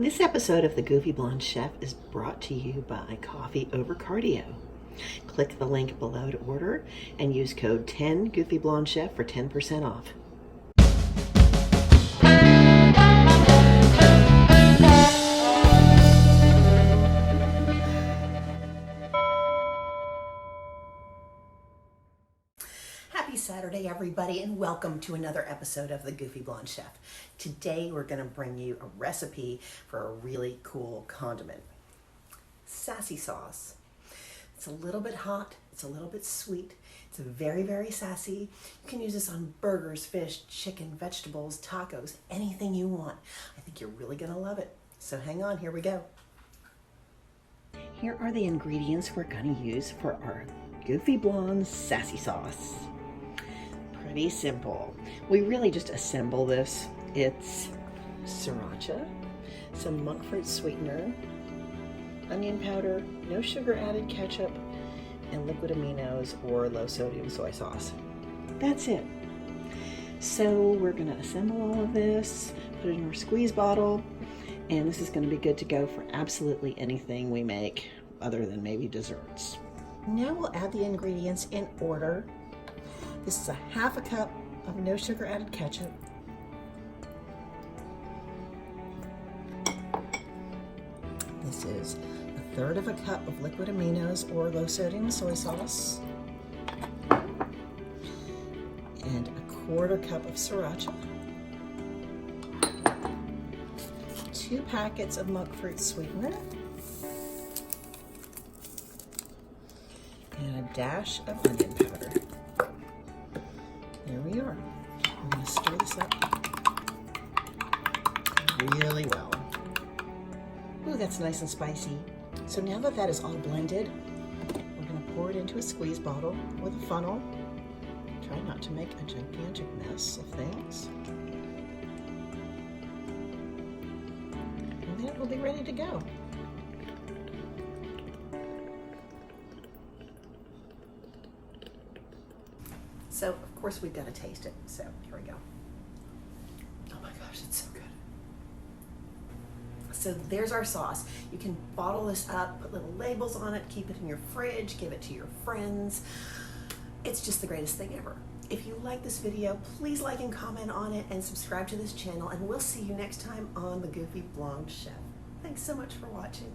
This episode of The Goofy Blonde Chef is brought to you by Coffee Over Cardio. Click the link below to order and use code 10 Goofy Blonde Chef for 10% off. Happy Saturday, everybody, and welcome to another episode of The Goofy Blonde Chef. Today, we're going to bring you a recipe for a really cool condiment. Sassy sauce. It's a little bit hot. It's a little bit sweet. It's very, very sassy. You can use this on burgers, fish, chicken, vegetables, tacos, anything you want. I think you're really going to love it. So hang on, here we go. Here are the ingredients we're going to use for our Goofy Blonde Sassy Sauce. Pretty simple. We really just assemble this. It's sriracha, some monk fruit sweetener, onion powder, no sugar added ketchup, and liquid aminos or low sodium soy sauce. That's it. So we're going to assemble all of this, put it in our squeeze bottle, and this is going to be good to go for absolutely anything we make other than maybe desserts. Now we'll add the ingredients in order. This is a half a cup of no sugar added ketchup. This is a third of a cup of liquid aminos or low sodium soy sauce. And a quarter cup of sriracha. 2 packets of monk fruit sweetener. And a dash of onion powder. There we are. I'm going to stir this up really well. Ooh, that's nice and spicy. So now that that is all blended, we're going to pour it into a squeeze bottle with a funnel. Try not to make a gigantic mess of things. And then it will be ready to go. So, of course, we've got to taste it. So, here we go. Oh my gosh, it's so good. So, there's our sauce. You can bottle this up, put little labels on it, keep it in your fridge, give it to your friends. It's just the greatest thing ever. If you like this video, please like and comment on it and subscribe to this channel. And we'll see you next time on The Goofy Blonde Chef. Thanks so much for watching.